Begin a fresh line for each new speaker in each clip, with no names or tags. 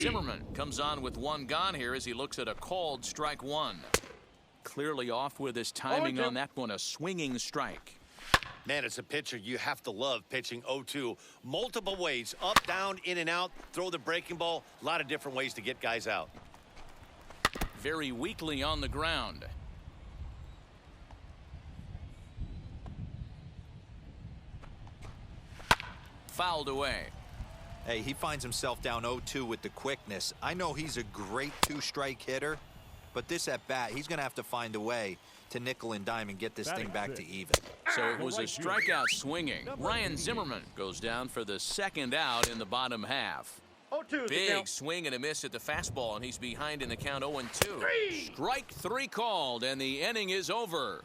Zimmerman comes on with one gone here as he looks at a called strike one. Clearly off with his timing on that one, a swinging strike.
Man, as a pitcher, you have to love pitching 0-2. Multiple ways, up, down, in and out, throw the breaking ball. A lot of different ways to get guys out.
Very weakly on the ground. Fouled away.
Hey, he finds himself down 0-2 with the quickness. I know he's a great two-strike hitter, but this at bat, he's going to have to find a way to nickel and dime and get this thing back to even.
So it was a strikeout swinging. Ryan Zimmerman goes down for the second out in the bottom half. Big swing and a miss at the fastball, and he's behind in the count 0-2. Strike three called, and the inning is over.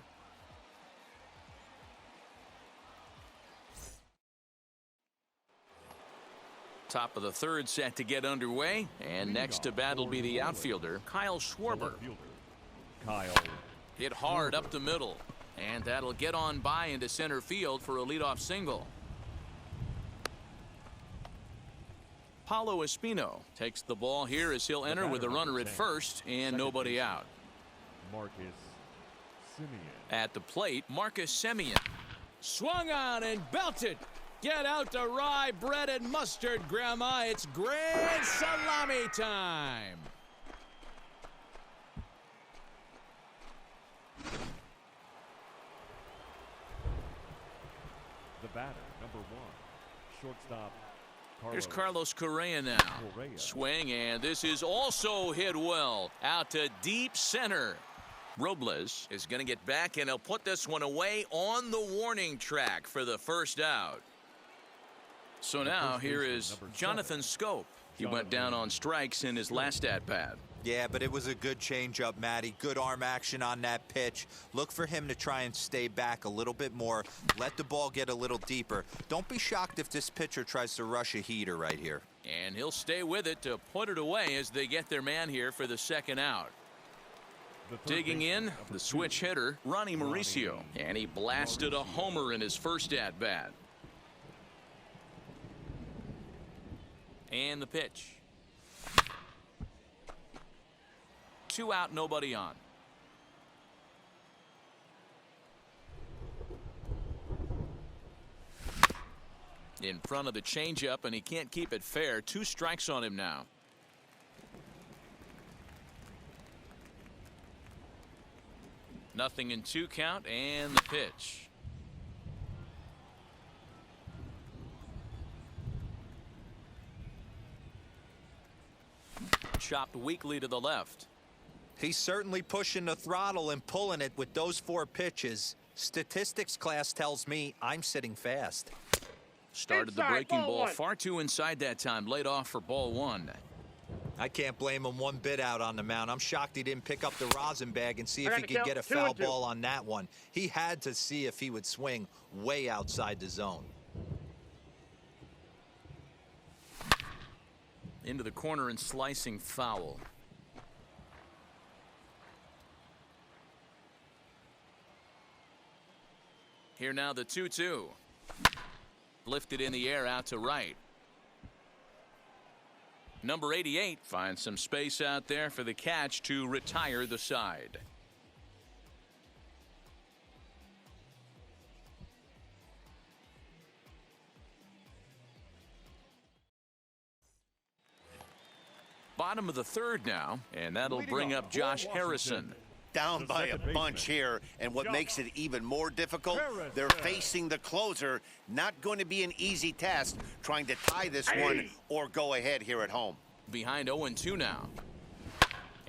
Top of the third set to get underway, and next to bat will be the outfielder, Kyle Schwarber. Hit hard up the middle, and that'll get on by into center field for a leadoff single. Paulo Espino takes the ball here as he'll enter with a runner at first and nobody out. At the plate, Marcus Semien. Swung on and belted. Get out the rye bread and mustard, Grandma. It's grand salami time.
The batter, number one, shortstop.
Here's Carlos Correa now. Swing, and this is also hit well. Out to deep center. Robles is going to get back, and he'll put this one away on the warning track for the first out. So now here is Jonathan Scope. He went down on strikes in his last at-bat.
Yeah, but it was a good changeup, Matty. Good arm action on that pitch. Look for him to try and stay back a little bit more. Let the ball get a little deeper. Don't be shocked if this pitcher tries to rush a heater right here.
And he'll stay with it to put it away as they get their man here for the second out. Digging in, the switch hitter, Ronnie Mauricio. And he blasted a homer in his first at-bat. And the pitch. 2 out, nobody on. In front of the changeup, and he can't keep it fair. 2 strikes on him now. Nothing in 2 count, and the pitch. Chopped weakly to the left.
He's certainly pushing the throttle and pulling it with those 4 pitches. Statistics class tells me I'm sitting fast.
Started the breaking ball far too inside that time. Laid off for ball 1.
I can't blame him one bit out on the mound. I'm shocked he didn't pick up the rosin bag and see if he could get a foul ball on that one. He had to see if he would swing way outside the zone.
Into the corner and slicing foul. Here now the 2-2. Lifted in the air out to right. Number 88 finds some space out there for the catch to retire the side. Bottom of the third now, and that'll bring up Josh Harrison.
Down by a bunch here, and what makes it even more difficult, they're facing the closer. Not going to be an easy task trying to tie this one or go ahead here at home.
Behind 0-2 now.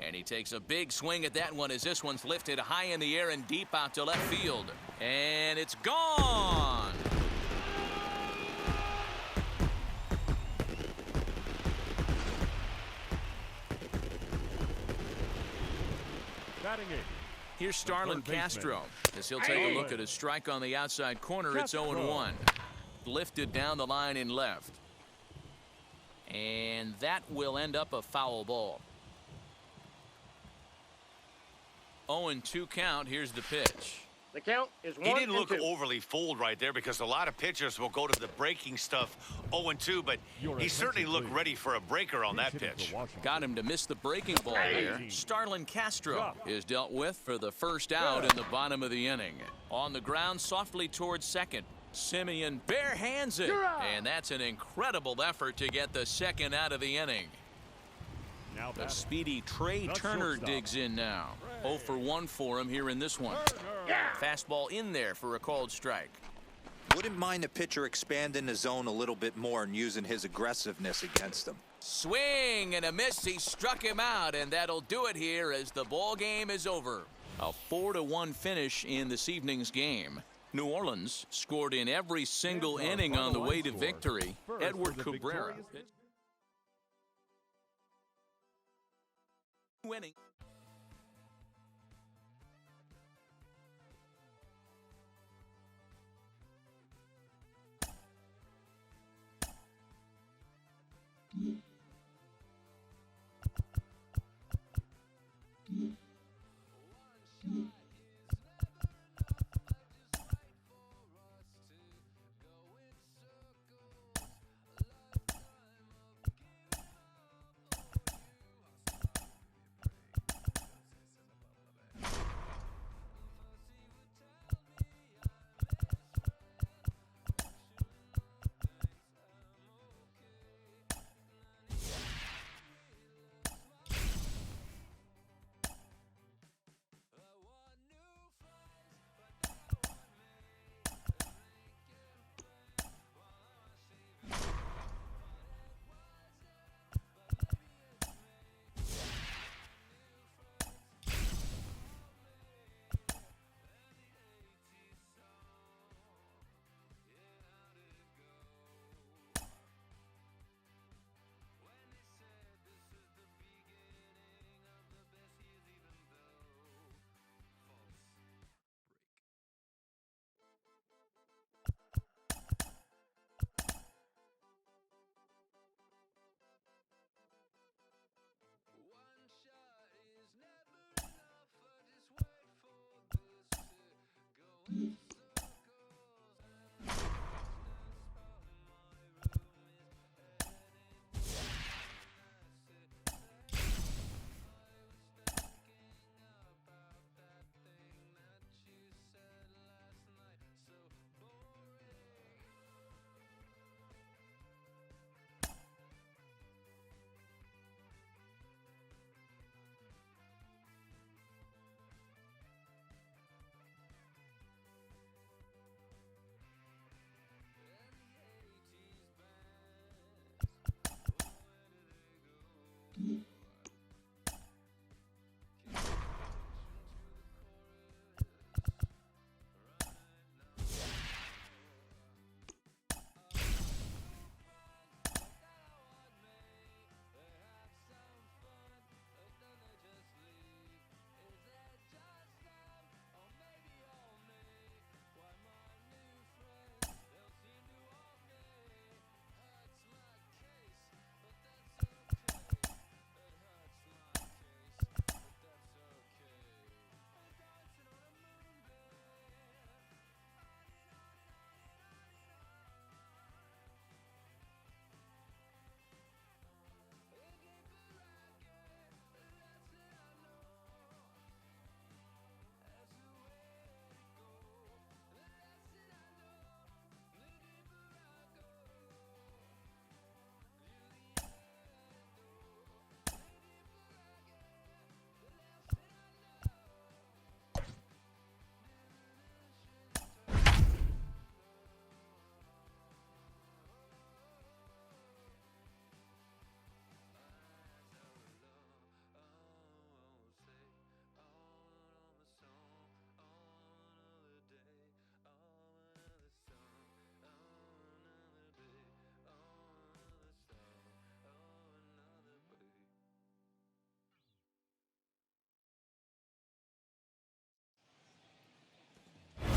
And he takes a big swing at that one as this one's lifted high in the air and deep out to left field. And it's gone. Here's Starlin Castro as he'll take a look at his strike on the outside corner. It's 0-1. Lifted down the line in left. And that will end up a foul ball. 0-2 count. Here's the pitch.
The count is 1-2.
He didn't look overly fooled right there because a lot of pitchers will go to the breaking stuff 0-2, but he certainly looked ready for a breaker on that pitch.
Got him to miss the breaking ball there. Starlin Castro is dealt with for the first out in the bottom of the inning. On the ground, softly towards second. Simeon bare hands it, and that's an incredible effort to get the second out of the inning. The speedy Trey Turner digs in now. 0 for 1 for him here in this one. Fastball in there for a called strike.
Wouldn't mind the pitcher expanding the zone a little bit more and using his aggressiveness against him.
Swing and a miss. He struck him out, and that'll do it here as the ball game is over. A 4-1 finish in this evening's game. New Orleans scored in every single inning on the way to victory. Edward Cabrera. Winning.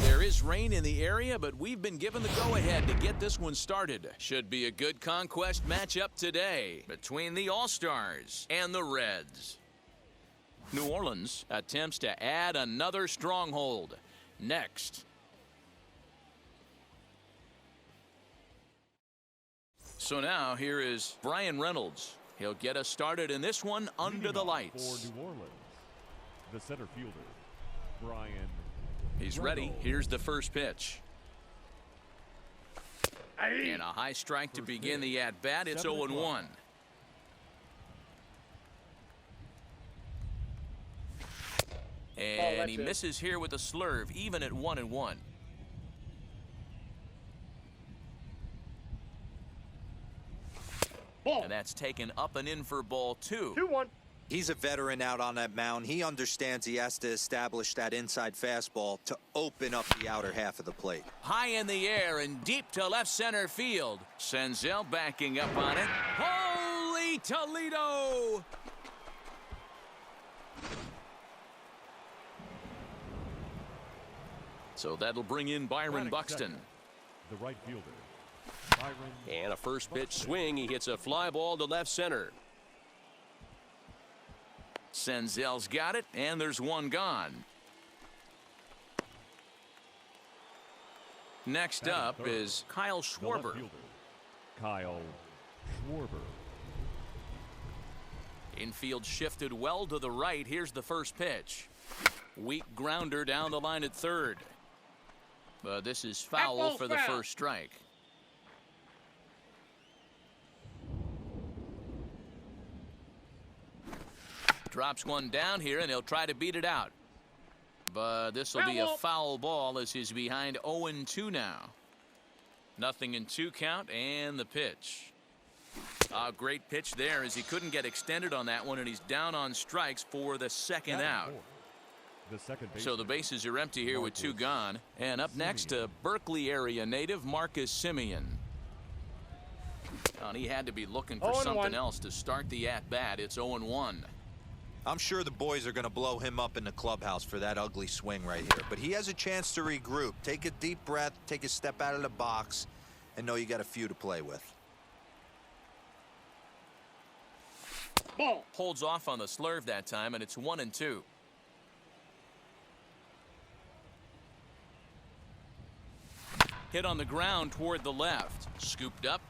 There is rain in the area, but we've been given the go-ahead to get this one started. Should be a good conquest matchup today between the All-Stars and the Reds. New Orleans attempts to add another stronghold. next. So now here is Brian Reynolds. He'll get us started in this one under the lights.
For New Orleans, the center fielder, Brian.
He's ready. Here's the first pitch. And a high strike to begin the at-bat. It's 0-1. And he misses here with a slurve, even at 1-1. And that's taken up and in for ball 2.
2-1.
He's a veteran out on that mound. He understands he has to establish that inside fastball to open up the outer half of the plate.
High in the air and deep to left center field. Senzel backing up on it. Holy Toledo! So that'll bring in Byron Buxton.
The right fielder, Byron.
And a first pitch swing. He hits a fly ball to left center.
Senzel's got it, and there's one gone. Next up is Kyle Schwarber.
Kyle Schwarber.
Infield shifted well to the right. Here's the first pitch. Weak grounder down the line at third. But this is foul for the first strike. Drops one down here, and he'll try to beat it out. But this will be a foul ball as he's behind 0-2 now. 0-2 count, and the pitch. A great pitch there as he couldn't get extended on that one, and he's down on strikes for the second out. So the bases are empty here with 2 gone. And up next, a Berkeley area native, Marcus Semien. He had to be looking for something else to start the at-bat. It's 0-1.
I'm sure the boys are going to blow him up in the clubhouse for that ugly swing right here. But he has a chance to regroup, take a deep breath, take a step out of the box, and know you got a few to play with.
Ball. Holds off on the slurve that time, and it's 1-2. Hit on the ground toward the left. Scooped up.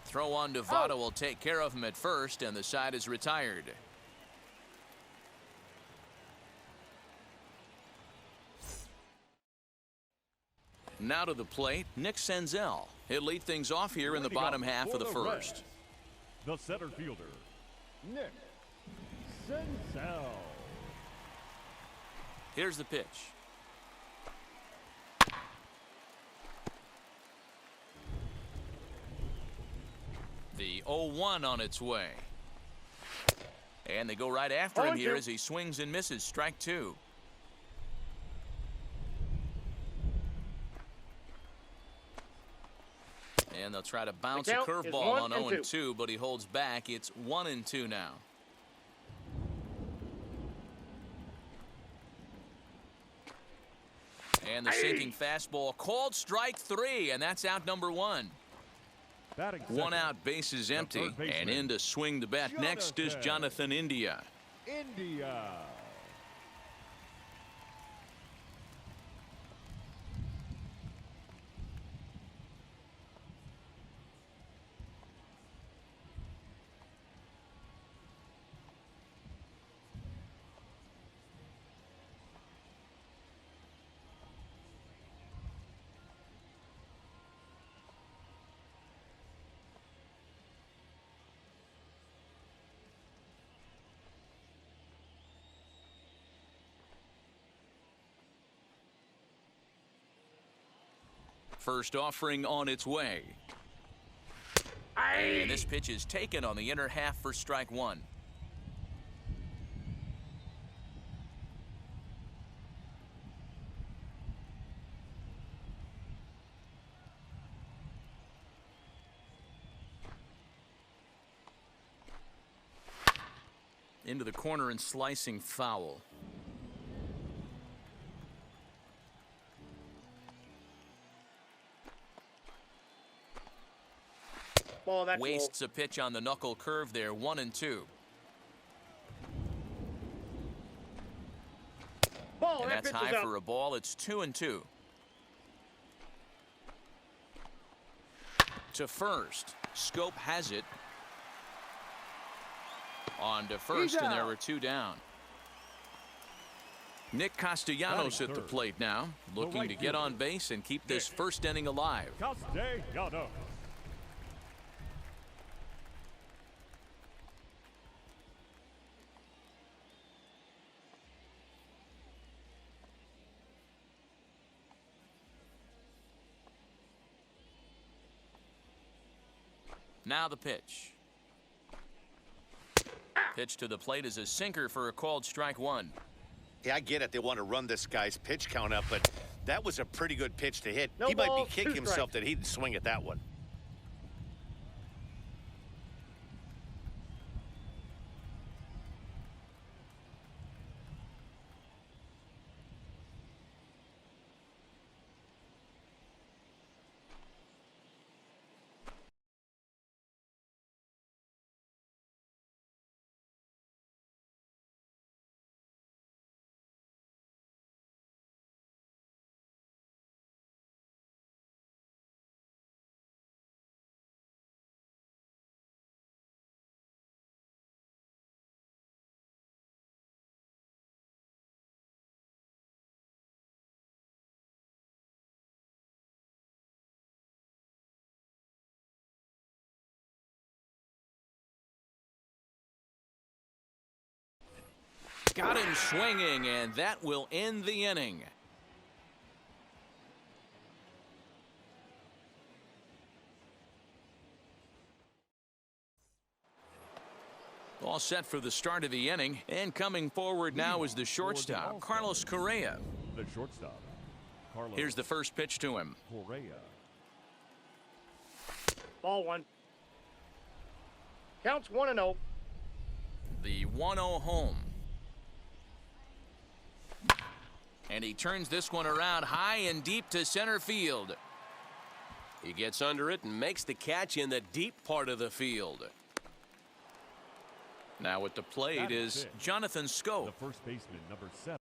Throw on to Votto will take care of him at first, and the side is retired. Now to the plate, Nick Senzel. He'll lead things off here in the bottom half of the first.
The center fielder, Nick Senzel.
Here's the pitch. The 0-1 on its way. And they go right after him here as he swings and misses. Strike 2. And they'll try to bounce a curveball on 0-2, but he holds back. It's 1-2 now. And the sinking fastball called strike 3, and that's out number 1. One out, bases empty, and in to swing the bat next is Jonathan India. First offering on its way. And this pitch is taken on the inner half for strike 1. Into the corner and slicing foul. Wastes a pitch on the knuckle curve there. 1-2.
Ball,
And
that
that's
pitch is
high
out.
for a ball. It's 2-2. To first. Scope has it. On to first, and there
out.
were 2 down. Nick Castellanos at the plate now, looking to get on base and keep this first inning alive.
Castellanos.
Now the pitch. Pitch to the plate is a sinker for a called strike 1.
Yeah, I get it. They want to run this guy's pitch count up, but that was a pretty good pitch to hit.
No
He might be
balls,
kicking
2
himself
strikes.
that he didn't swing at that one.
Got him swinging, and that will end the inning. All set for the start of the inning, and coming forward now is the shortstop, Carlos Correa.
The shortstop, Carlos
Here's the first pitch to him.
Correa.
Ball 1. Counts 1-0.
The 1-0 home. And he turns this one around high and deep to center field.
He gets under it and makes the catch in the deep part of the field.
Now at the plate is Jonathan
The
Scope.
first baseman, number 7.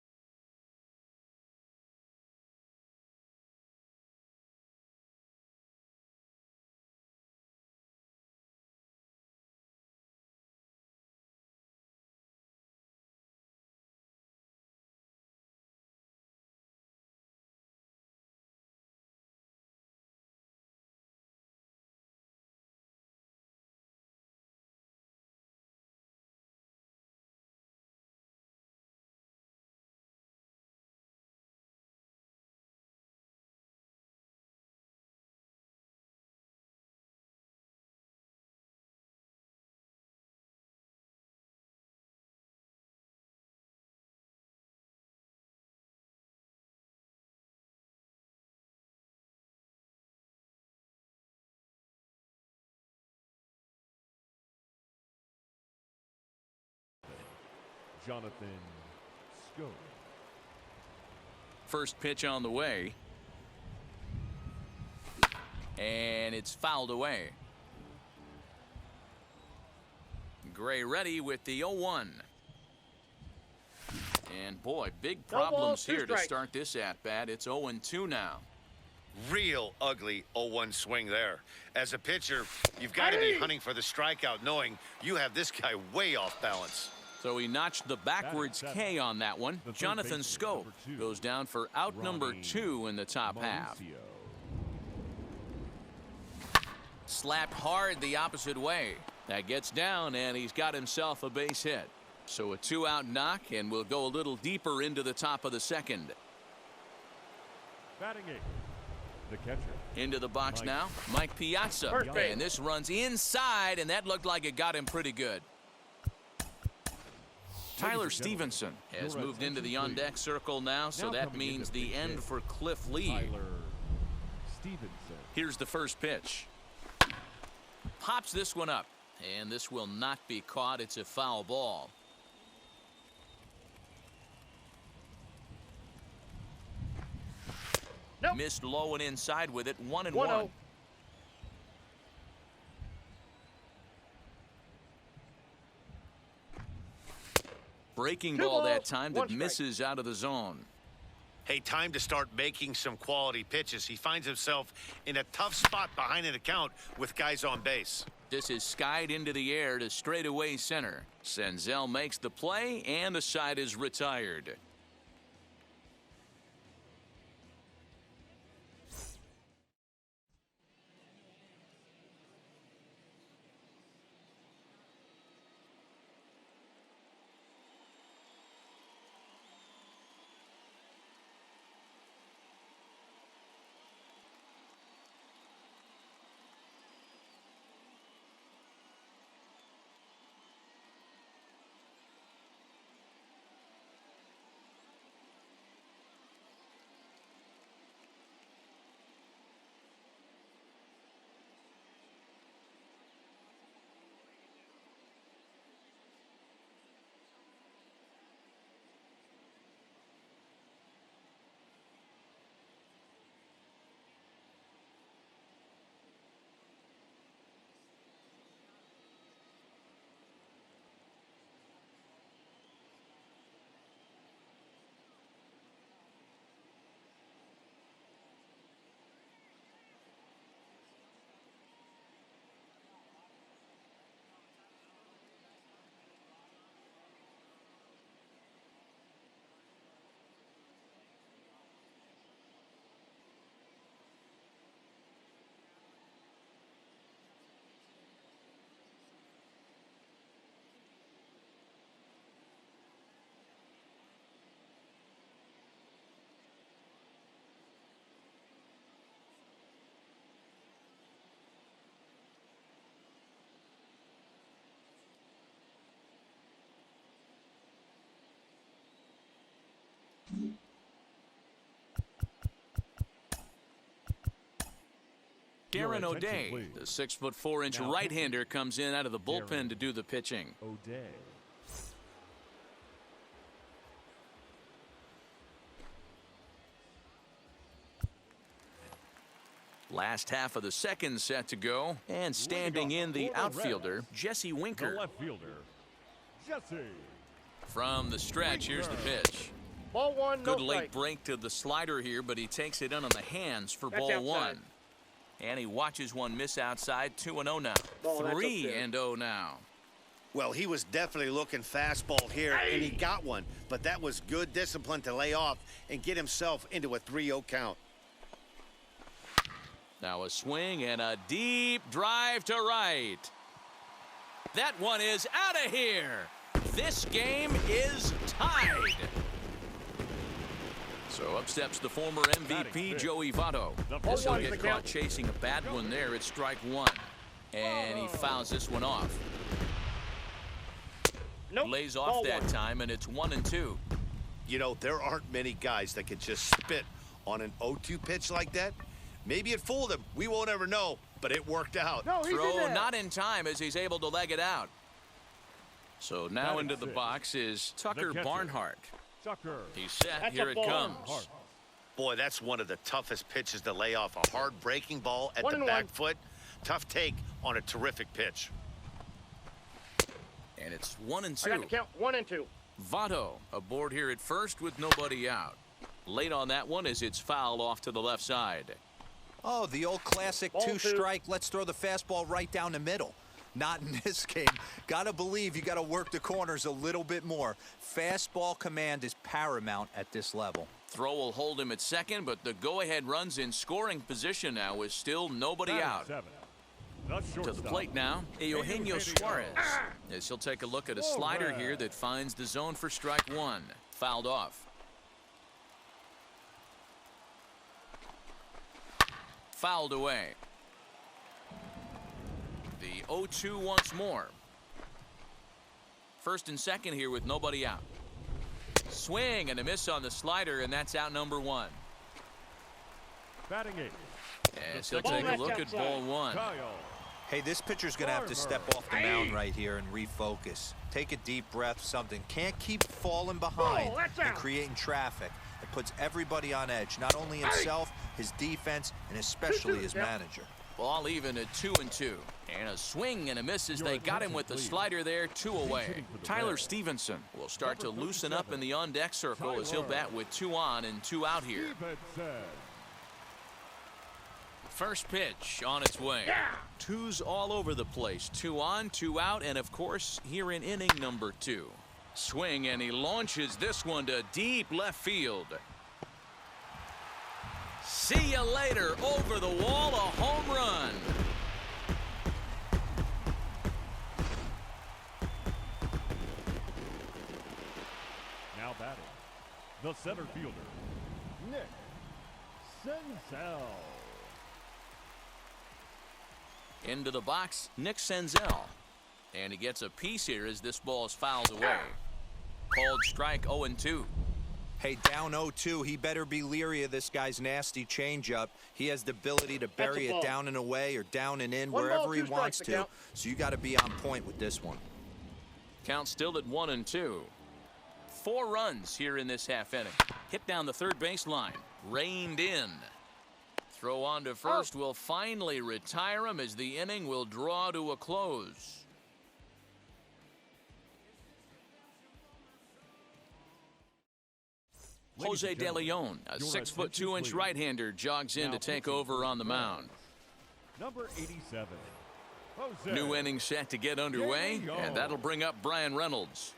Jonathan Scope.
First pitch on the way. And it's fouled away. Gray ready with the 0-1. And boy, big problems here to start this at-bat. It's 0-2 now.
Real ugly 0-1 swing there. As a pitcher, you've got to be hunting for the strikeout, knowing you have this guy way off balance.
So he notched the backwards K on that one. Jonathan Scope goes down for out number 2 in the top half. Slapped hard the opposite way. That gets down, and he's got himself a base hit. So a 2-out knock, and we'll go a little deeper into the top of the second.
Batting 8th, the catcher.
Into the box now, Mike Piazza. And this runs inside, and that looked like it got him pretty good. Tyler Stevenson has moved into the on-deck circle now, so that means the end for Cliff Lee.
Tyler Stevenson.
Here's the first pitch. Pops this one up, and this will not be caught. It's a foul ball.
Nope.
Missed low and inside with it. 1-1. Breaking ball that time that misses out of the zone.
Hey, time to start making some quality pitches. He finds himself in a tough spot behind an account with guys on base.
This is skied into the air to straightaway center. Senzel makes the play, and the side is retired. Darren O'Day, the 6'4" right-hander, comes in out of the bullpen to do the pitching.
O'Day.
Last half of the second set to go, and standing in the outfielder, Jesse Winker.
The left fielder, Jesse.
From the stretch, here's the pitch.
Ball one,
Good
no
late
strike.
break to the slider here, but he takes it in on the hands for ball
outside.
one. And he watches one miss outside. 2-0 now.
Ball, that's
3-0 now.
Well, he was definitely looking fastball here, and he got one. But that was good discipline to lay off and get himself into a 3-0 count.
Now a swing and a deep drive to right. That one is out of here. This game is tied. So up steps the former MVP, Joey Votto. This will get caught chasing a bad one there. It's strike one. And he fouls this one off. Lays off that time, and it's 1-2.
You know, there aren't many guys that can just spit on an 0-2 pitch like that. Maybe it fooled him. We won't ever know, but it worked out.
Throw not in time as he's able to leg it out. So now into the box is Tucker Barnhart. He's set. Here it comes.
Boy, that's one of the toughest pitches to lay off. A hard breaking ball at the back foot. Tough take on a terrific pitch.
And it's 1-2.
I got the count. 1-2.
Votto aboard here at first with nobody out. Late on that one as it's fouled off to the left side.
Oh, the old classic two-strike. Let's throw the fastball right down the middle. Not in this game. Gotta believe you gotta work the corners a little bit more. Fastball command is paramount at this level.
Throw will hold him at second, but the go-ahead runs in scoring position now with still nobody out. To the plate now, Eugenio Suarez. As he'll take a look at a slider here that finds the zone for strike one. Fouled off. Fouled away. The 0-2 once more. First and second here with nobody out. Swing and a miss on the slider, and that's out number one.
Batting eight.
As he'll take a look at ball one.
Hey, this pitcher's going to have to step off the mound right here and refocus. Take a deep breath, something. Can't keep falling behind and creating traffic. It puts everybody on edge, not only himself, his defense, and especially his manager.
Ball even at 2-2. And a swing and a miss as they got him with the slider there, 2 away. Tyler Stevenson will start to loosen up in the on-deck circle as he'll bat with 2 on and 2 out here. First pitch on its way. 2's all over the place. 2 on, 2 out, and of course here in inning number 2. Swing, and he launches this one to deep left field. See you later. Over the wall, a home run.
Now batting, the center fielder, Nick Senzel.
Into the box, Nick Senzel. And he gets a piece here as this ball is fouled away. Called strike 0-2.
Hey, down 0-2, he better be leery of this guy's nasty changeup. He has the ability to bury it down and away or down and in, wherever he wants to. So you got to be on point with this one.
Count still at 1-2. 4 runs here in this half inning. Hit down the third baseline. Reined in. Throw on to first will finally retire him as the inning will draw to a close. Jose De Leon, a 6'2" right-hander, jogs in to take over on the mound.
Number 87. Jose
New inning set to get underway, and that'll bring up Brian Reynolds.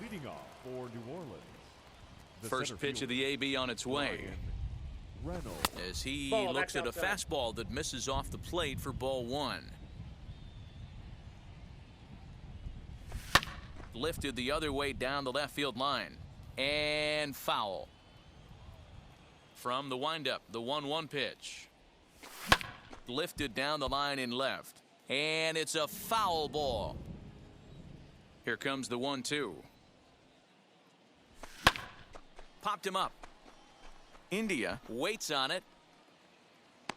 Leading off for New Orleans.
First pitch of the AB on its way. As he looks at a fastball that misses off the plate for ball 1. Lifted the other way down the left field line. And foul. From the windup, the 1-1 pitch. Lifted down the line in left. And it's a foul ball. Here comes the 1-2. Popped him up. India waits on it.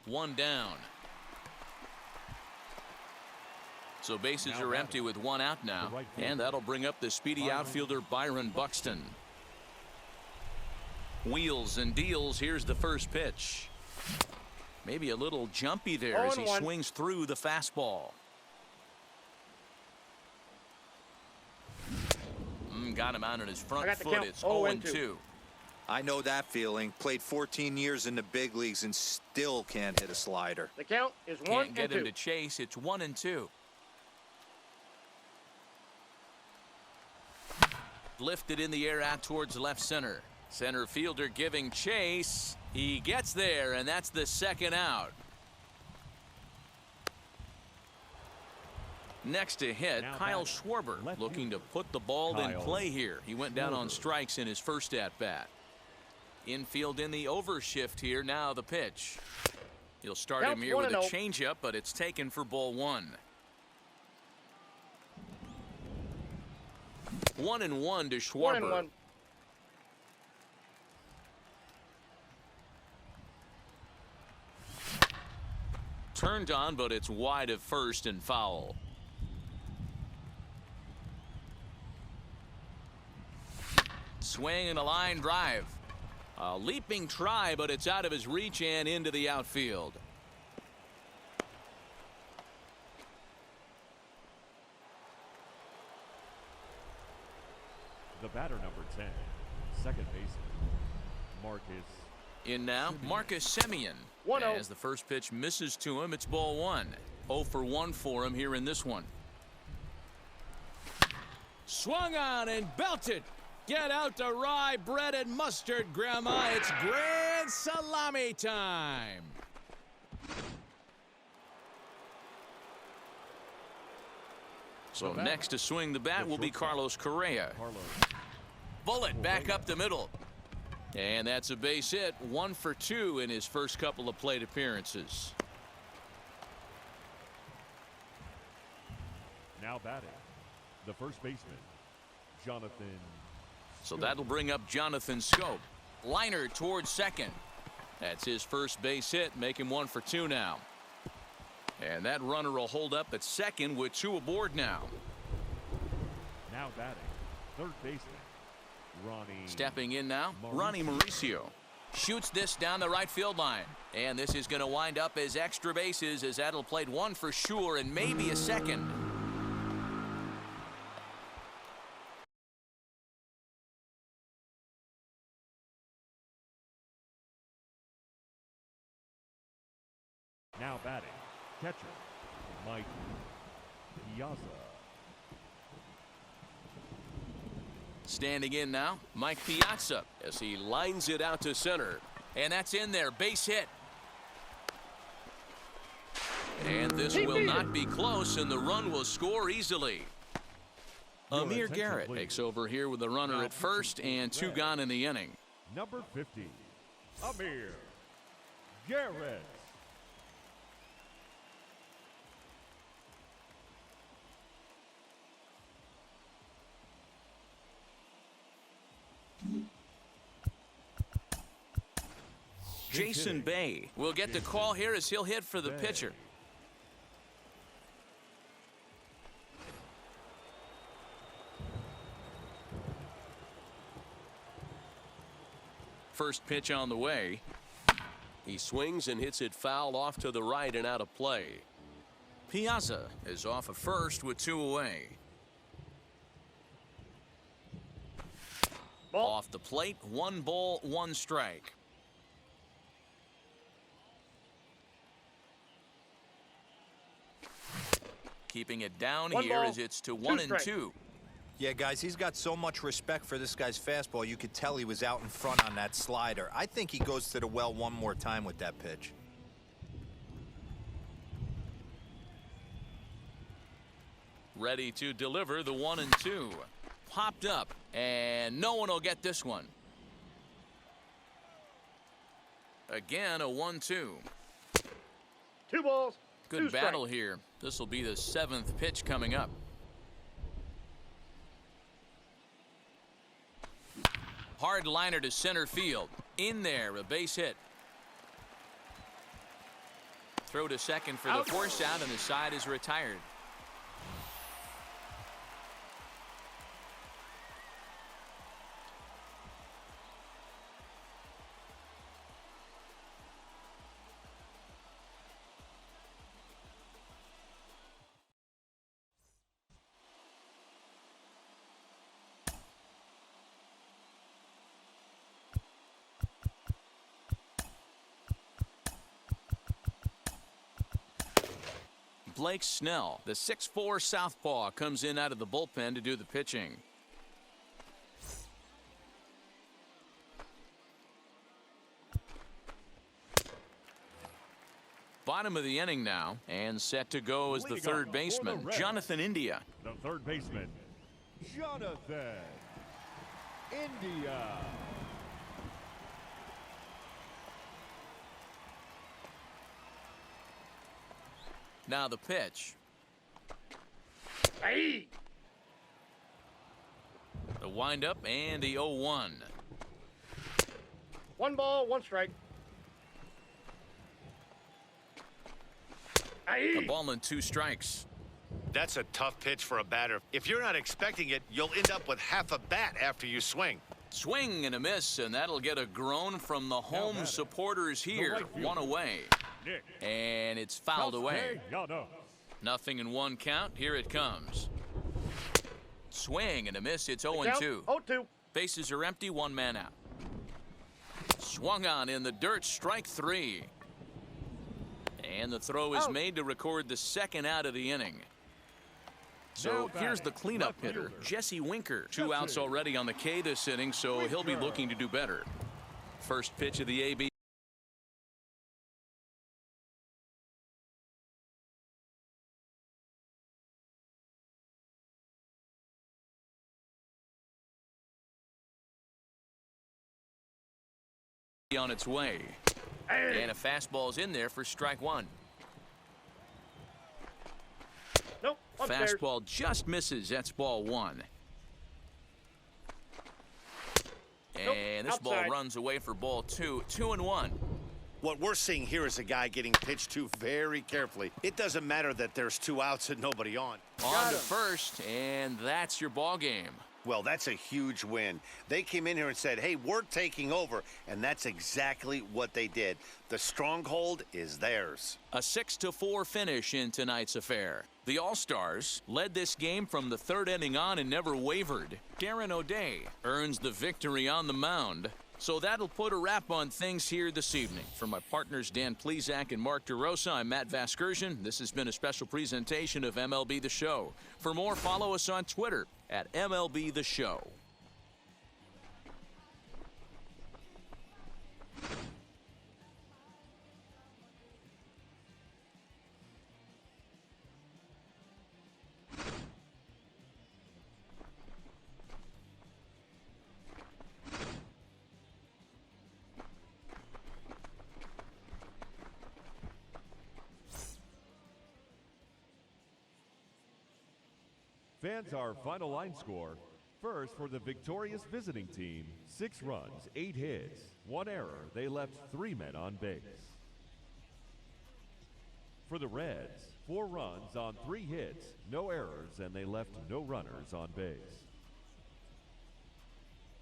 1 down. So bases are empty with 1 out now. And that'll bring up the speedy outfielder Byron Buxton. Wheels and deals. Here's the first pitch. Maybe a little jumpy there as he swings through the fastball. Got him out on his front foot. It's 0-2.
I know that feeling. Played 14 years in the big leagues and still can't hit a slider.
The count is 1-2.
Can't get him to chase. It's 1-2. Lifted in the air out towards left center. Center fielder giving chase. He gets there, and that's the 2nd out. Next to hit, Kyle Schwarber looking to put the ball in play here. He went down on strikes in his first at-bat. Infield in the overshift here. Now the pitch. He'll start him here with a changeup, but it's taken for ball 1. 1-1 to
1 and
Schwarber.
1.
Turned on, but it's wide of first and foul. Swing and a line drive. A leaping try, but it's out of his reach and into the outfield.
The batter, number 10, second baseman, Marcus.
In now, Marcus Semien.
1-0.
As the first pitch misses to him, it's ball one. 0 for 1 for him here in this one. Swung on and belted. Get out the rye bread and mustard, Grandma. It's grand salami time. So next to swing the bat will be Carlos Correa. Bullet back up the middle. And that's a base hit. 1 for 2 in his first couple of plate appearances.
Now batting, the first baseman, Jonathan.
So that'll bring up Jonathan Scope. Liner towards second. That's his first base hit, make him 1 for 2 now. And that runner will hold up at second with 2 aboard now.
Now batting, third baseman, Ronnie.
Stepping in now, Ronnie Mauricio. Shoots this down the right field line. And this is going to wind up as extra bases, as that'll play 1 for sure and maybe a second.
Now batting, catcher, Mike Piazza.
Standing in now, Mike Piazza.
As he lines it out to center.
And that's in there, base hit. And this will not be close, and the run will score easily. Amir Garrett takes over here with the runner at first and 2 gone in the inning.
Number 50, Amir Garrett.
Jason Bay will get the call here as he'll hit for the pitcher. First pitch on the way.
He swings and hits it foul off to the right and out of play.
Piazza is off of first with 2 away.
Ball.
Off the plate, 1 ball, 1 strike. Keeping it down
1
here
ball,
as it's to 1 and 2.
Yeah, guys, he's got so much respect for this guy's fastball. You could tell he was out in front on that slider. I think he goes to the well one more time with that pitch.
Ready to deliver the 1 and 2. Popped up, and no one will get this one. Again, a 1-2.
2 balls.
Good
2 strikes.
battle here. This will be the 7th pitch coming up. Hard liner to center field. In there, a base hit. Throw to second for the force out, and the side is retired. Blake Snell, the 6'4" southpaw, comes in out of the bullpen to do the pitching. Bottom of the inning now, and set to go as the third baseman, Jonathan India.
The third baseman, Jonathan India.
Now the pitch.
Hey.
windup and the 0-1.
1 ball, 1 strike.
A ball and 2 strikes.
That's a tough pitch for a batter. If you're not expecting it, you'll end up with half a bat after you swing.
Swing and a miss, and that'll get a groan from the home supporters here. 1 away. And it's fouled away. Nothing in 1 count. Here it comes. Swing and a miss. It's 0-2.
0-2.
Bases are empty. 1 man out. Swung on in the dirt. Strike 3. And the throw is made to record the 2nd out of the inning. So here's the cleanup hitter, Jesse Winker. 2 outs already on the K this inning, so he'll be looking to do better. First pitch of the AB. On its way. And a fastball's in there for strike 1.
Nope. Upstairs.
Fastball just misses. That's ball 1. And this ball runs away for ball 2. 2-1.
What we're seeing here is a guy getting pitched to very carefully. It doesn't matter that there's 2 outs and nobody on.
On to first, and that's your ball game.
Well, that's a huge win. They came in here and said, hey, we're taking over, and that's exactly what they did. The stronghold is theirs.
A 6-4 finish in tonight's affair. The All-Stars led this game from the 3rd inning on and never wavered. Darren O'Day earns the victory on the mound. So that'll put a wrap on things here this evening. For my partners Dan Plesac and Mark DeRosa, I'm Matt Vasgersian. This has been a special presentation of MLB The Show. For more, follow us on Twitter at MLB The Show.
Fans, our final line score. First, for the victorious visiting team, 6 runs, 8 hits, 1 error. They left 3 men on base. For the Reds, 4 runs on 3 hits, no errors, and they left no runners on base.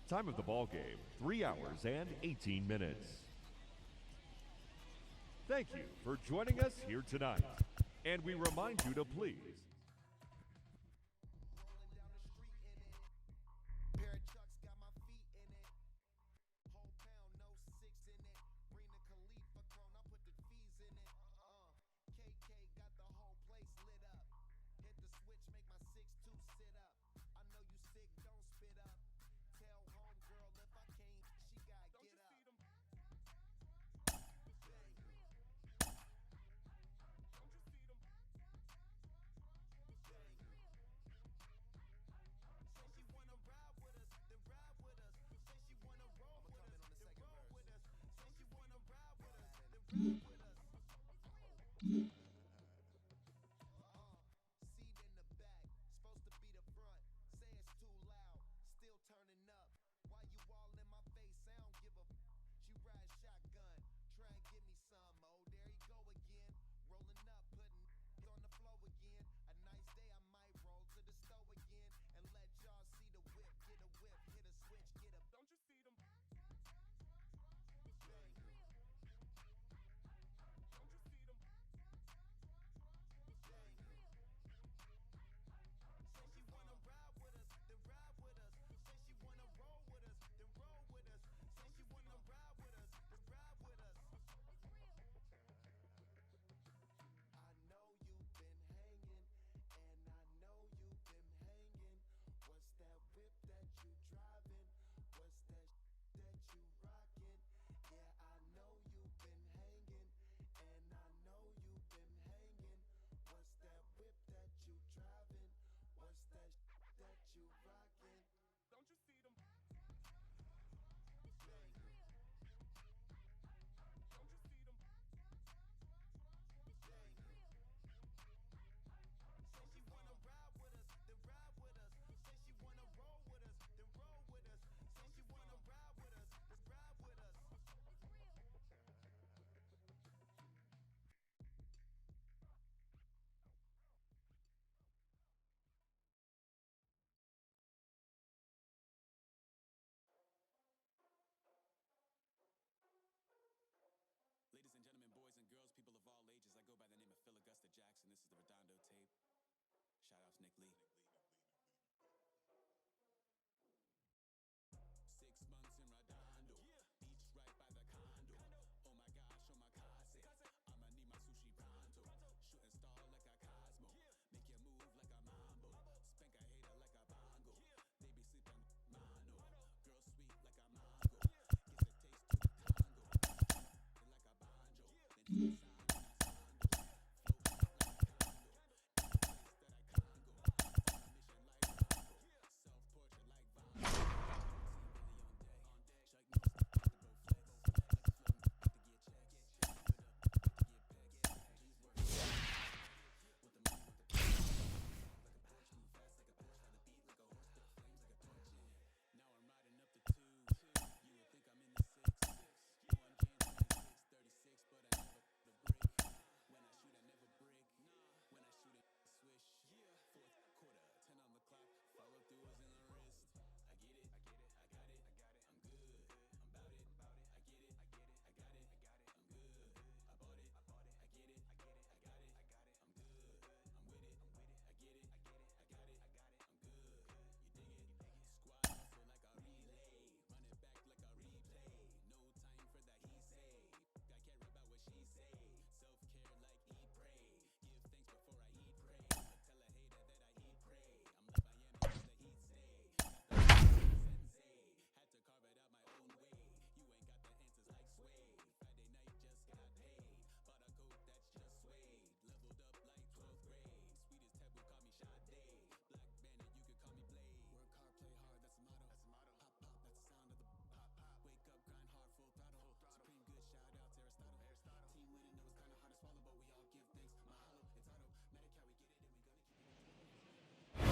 Time of the ball game, 3 hours and 18 minutes. Thank you for joining us here tonight. And we remind you to please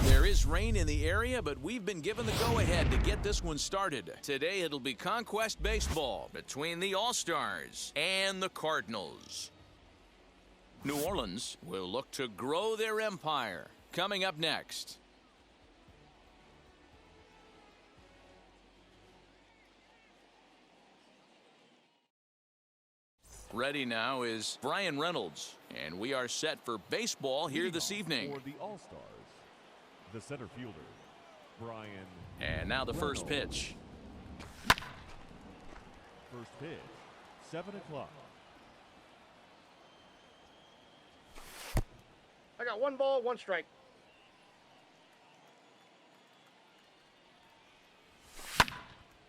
There is rain in the area, but we've been given the go-ahead to get this one started. Today it'll be Conquest Baseball between the All-Stars and the Cardinals. New Orleans will look to grow their empire. Coming up next. Ready now is Brian Reynolds, and we are set for baseball here this evening.
For the All-Stars, the center fielder, Brian.
And now the first pitch.
First pitch, 7 o'clock.
I got 1 ball, 1 strike.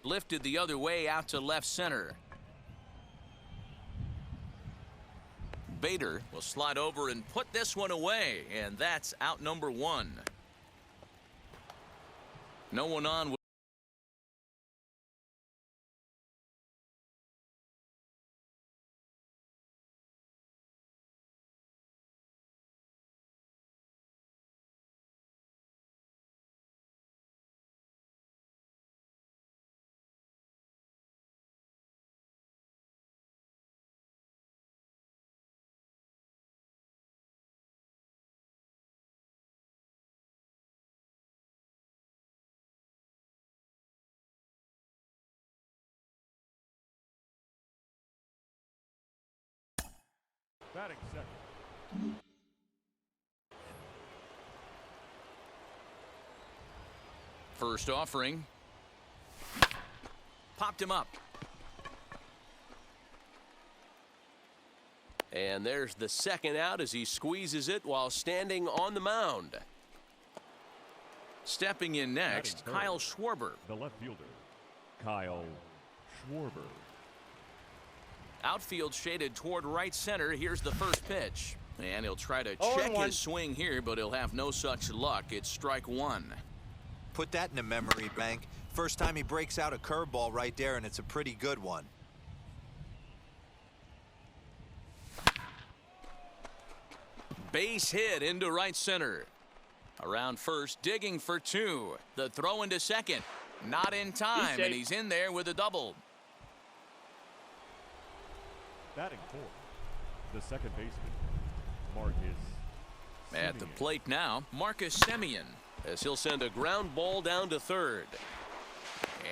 Lifted the other way out to left center. Bader will slide over and put this one away, and that's out number 1. No one on.
Batting second.
First offering. Popped him up.
And there's the second out as he squeezes it while standing on the mound.
Stepping in next, Kyle Schwarber.
The left fielder, Kyle Schwarber.
Outfield shaded toward right center. Here's the first pitch. And he'll try to check his swing here, but he'll have no such luck. It's strike 1.
Put that in a memory bank. First time he breaks out a curveball right there, and it's a pretty good one.
Base hit into right center. Around first, digging for 2. The throw into second. Not in time, and he's in there with a double.
Batting fourth, the second baseman, Marcus Semien.
At the plate now, Marcus Semien, as he'll send a ground ball down to third.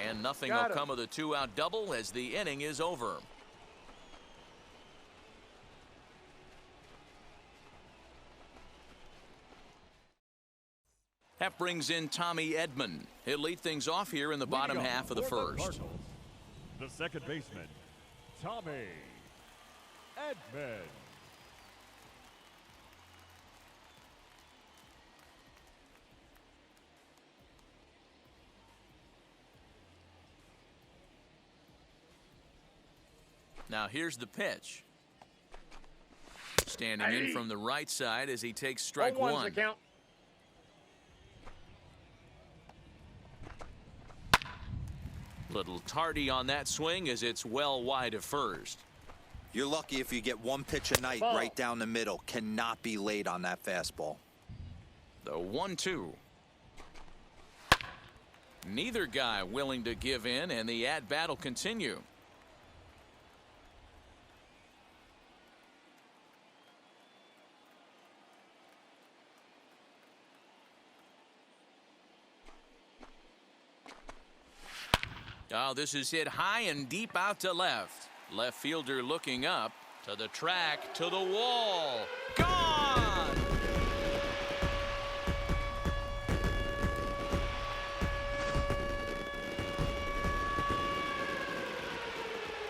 And nothing will come of the 2-out double as the inning is over. That brings in Tommy Edman. He'll lead things off here in the bottom half of the first.
The second baseman, Tommy Edman.
Now here's the pitch. Standing in from the right side as he takes strike one.
The count.
Little tardy on that swing as it's well wide of first.
You're lucky if you get one pitch a night right down the middle. Cannot be late on that fastball.
The 1-2. Neither guy willing to give in, and the at-bat will continue. Oh, this is hit high and deep out to left. Left fielder looking up to the track, to the wall. Gone!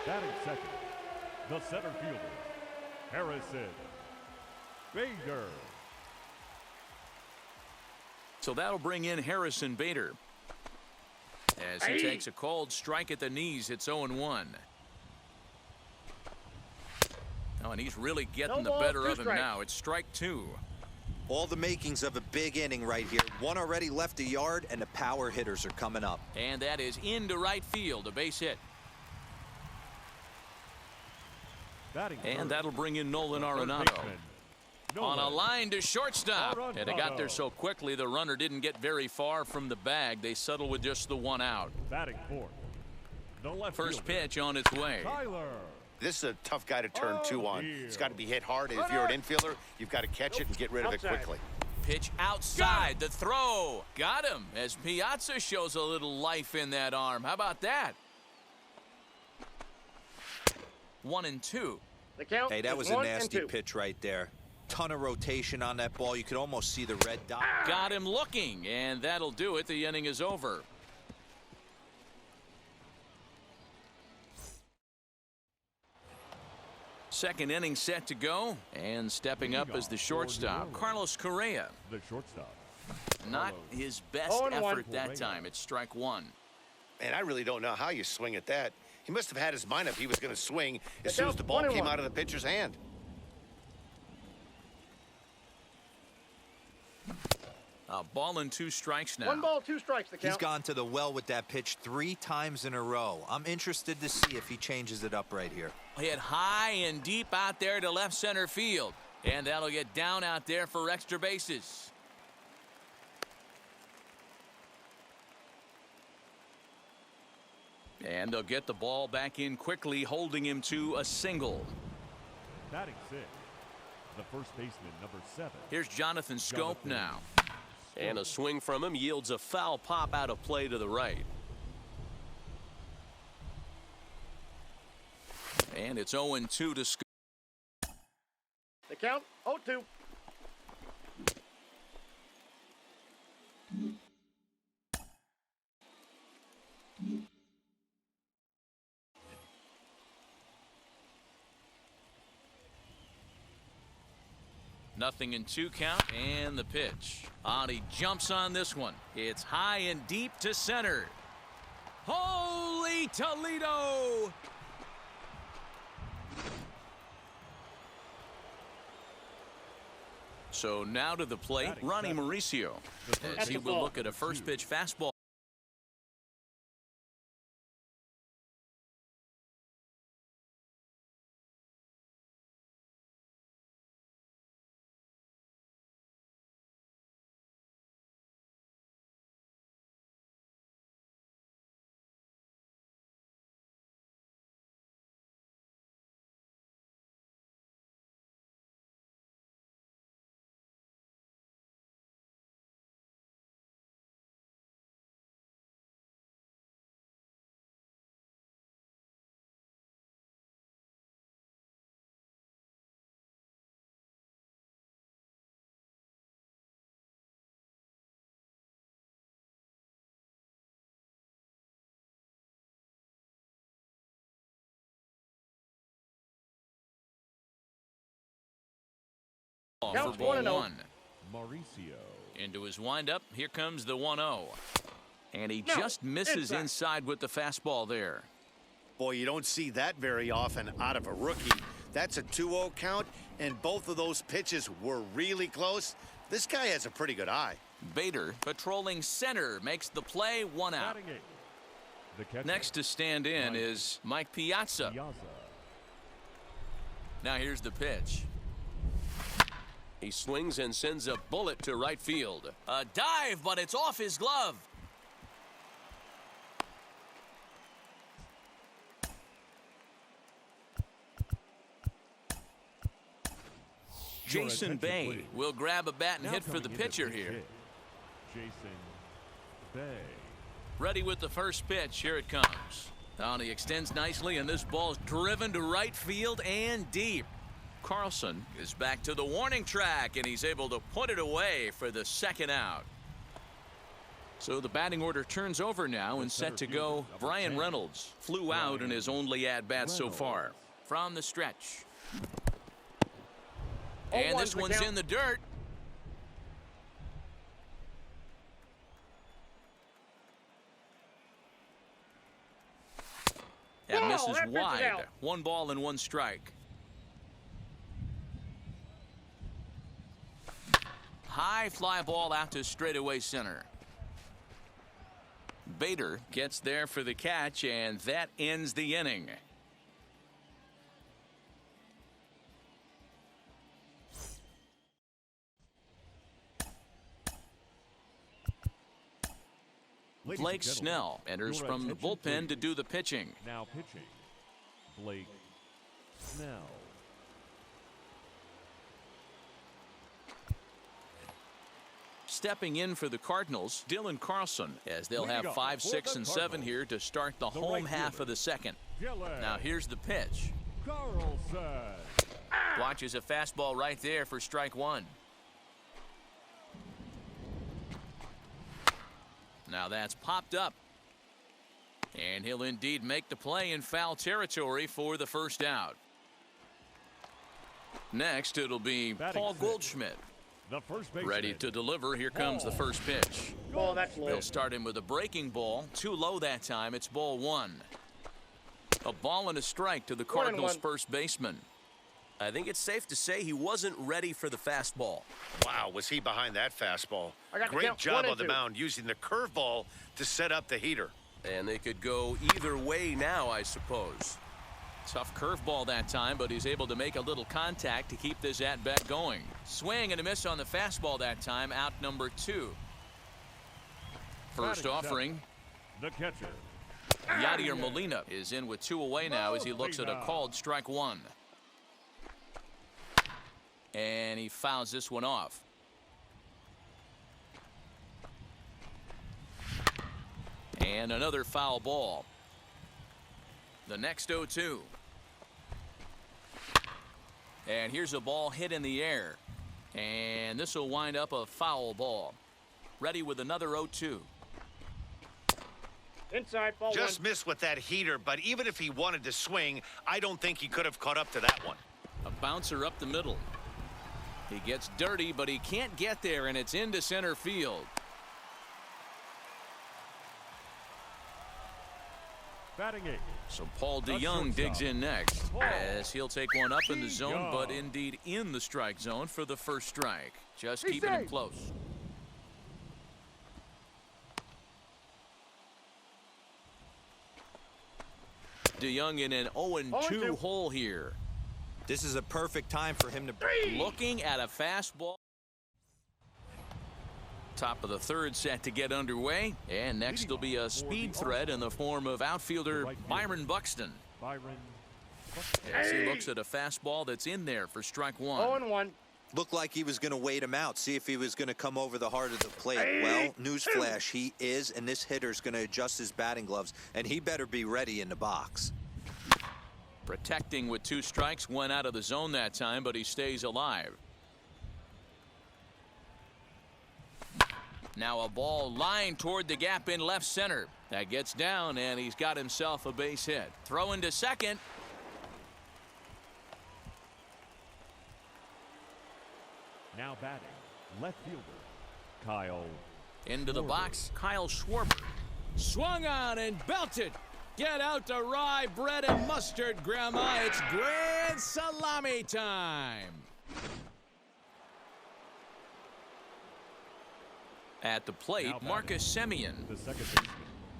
Batting second, the center fielder, Harrison Bader.
So that'll bring in Harrison Bader. As he takes a cold strike at the knees, it's 0-1. Oh, and he's really getting the better of him now. It's strike two.
All the makings of a big inning right here. One already left the yard, and the power hitters are coming up.
And that is into right field, a base hit. And that'll bring in Nolan Arenado. On a line to shortstop. And it got there so quickly the runner didn't get very far from the bag. They settled with just the one out.
Batting fourth, the left
First
fielder,
pitch on its way.
Tyler.
This is a tough guy to turn two on. It's got to be hit hard. If you're an infielder, you've got to catch it and get rid of it quickly.
Pitch outside, the throw. Got him as Piazza shows a little life in that arm. How about that? 1-2.
The count.
Hey, that was a nasty pitch right there. Ton of rotation on that ball. You could almost see the red dot.
Got him looking, and that'll do it. The inning is over. Second inning set to go, and stepping up as the shortstop, Carlos Correa.
The shortstop.
Not his best effort that time. It's strike one.
And I really don't know how you swing at that. He must have had his mind up he was going to swing as soon as the ball came out of the pitcher's hand.
A ball and 2 strikes now.
1 ball, 2 strikes. The count.
He's gone to the well with that pitch 3 times in a row. I'm interested to see if he changes it up right here.
Hit high and deep out there to left center field. And that'll get down out there for extra bases. And they'll get the ball back in quickly, holding him to a single.
Batting sixth, the first baseman, number 7.
Here's Jonathan Scope now.
And a swing from him yields a foul pop out of play to the right.
And it's 0-2 to Scope.
The count. 0-2.
Nothing in 2 count, and the pitch. He jumps on this one. It's high and deep to center. Holy Toledo! So now to the plate, Ronnie Mauricio, as he will look at a first pitch fastball. for
Counts
ball
1-0.
one.
Mauricio.
Into his windup. Here comes the 1-0. And he
No,
just misses inside with the fastball there.
Boy, you don't see that very often out of a rookie. That's a 2-0 count, and both of those pitches were really close. This guy has a pretty good eye.
Bader patrolling center makes the play, 1 out.
Batting eighth, the catcher.
Next to stand in is Mike Piazza.
Piazza.
Now here's the pitch.
He swings and sends a bullet to right field.
A dive, but it's off his glove. Jason Bay will grab a bat and
Now
hit for the
coming in
pitcher
at
here.
hit, Jason Bay.
Ready with the first pitch. Here it comes. Now he extends nicely, and this ball's driven to right field and deep. Carlson is back to the warning track, and he's able to put it away for the second out. So the batting order turns over now and set to go. Brian Reynolds flew out in his only at-bat so far. From the stretch. And this one's in the dirt. That misses wide. 1 ball and 1 strike. High fly ball out to straightaway center. Bader gets there for the catch, and that ends the inning. Blake Snell enters from the bullpen to do the pitching.
Now pitching, Blake Snell.
Stepping in for the Cardinals, Dylan Carlson, as they'll have 5, 6, and 7 here to start the home half of the second. Now here's the pitch.
Carlson.
Watches a fastball right there for strike 1. Now that's popped up. And he'll indeed make the play in foul territory for the first out. Next, it'll be Paul Goldschmidt.
The first baseman.
Ready to deliver. Here comes the first pitch.
Ball, that's low.
They'll start him with a breaking ball. Too low that time. It's ball 1. A ball and a strike to the Cardinals' first baseman.
I think it's safe to say he wasn't ready for the fastball.
Wow, was he behind that fastball.
I got the
Great
count,
job
1
on the
and 2.
mound using the curveball to set up the heater.
And they could go either way now, I suppose.
Tough curveball that time, but he's able to make a little contact to keep this at-bat going. Swing and a miss on the fastball that time, out number 2. First offering.
The catcher.
Yadier Molina is in with 2 away now as he looks at a called strike 1. And he fouls this one off. And another foul ball. The next 0-2. And here's a ball hit in the air. And this will wind up a foul ball. Ready with another 0-2.
Inside, ball
Just
1.
missed with that heater, but even if he wanted to swing, I don't think he could have caught up to that one.
A bouncer up the middle. He gets dirty, but he can't get there, and it's into center field.
Batting eighth.
So Paul DeYoung digs in next as he'll take one up in the zone, but indeed in the strike zone for the first strike. Just keeping him close. DeYoung in an 0-2 hole here.
This is a perfect time for him to...
Looking at a fastball. Top of the third set to get underway. And next will be a speed threat in the form of outfielder Byron Buxton.
Byron.
As he looks at a fastball that's in there for strike 1.
0-1.
Looked like he was going to wait him out, see if he was going to come over the heart of the plate. Well, newsflash, he is, and this hitter's going to adjust his batting gloves, and he better be ready in the box.
Protecting with 2 strikes, went out of the zone that time, but he stays alive. Now a ball lined toward the gap in left center. That gets down, and he's got himself a base hit. Throw into second.
Now batting, left fielder, Kyle.
Into the
Schwarber.
box, Kyle Schwarber.
Swung on and belted. Get out the rye bread and mustard, Grandma. It's grand salami time.
At the plate,
Now batting,
Marcus Semien.
the second baseman,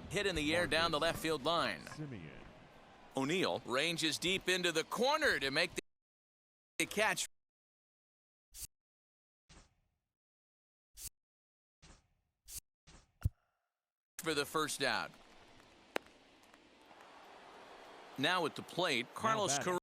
Hit in the air down the left field line.
Semien.
O'Neill ranges deep into the corner to make the catch. For the first out. Now at the plate, Carlos
batting,
Correa.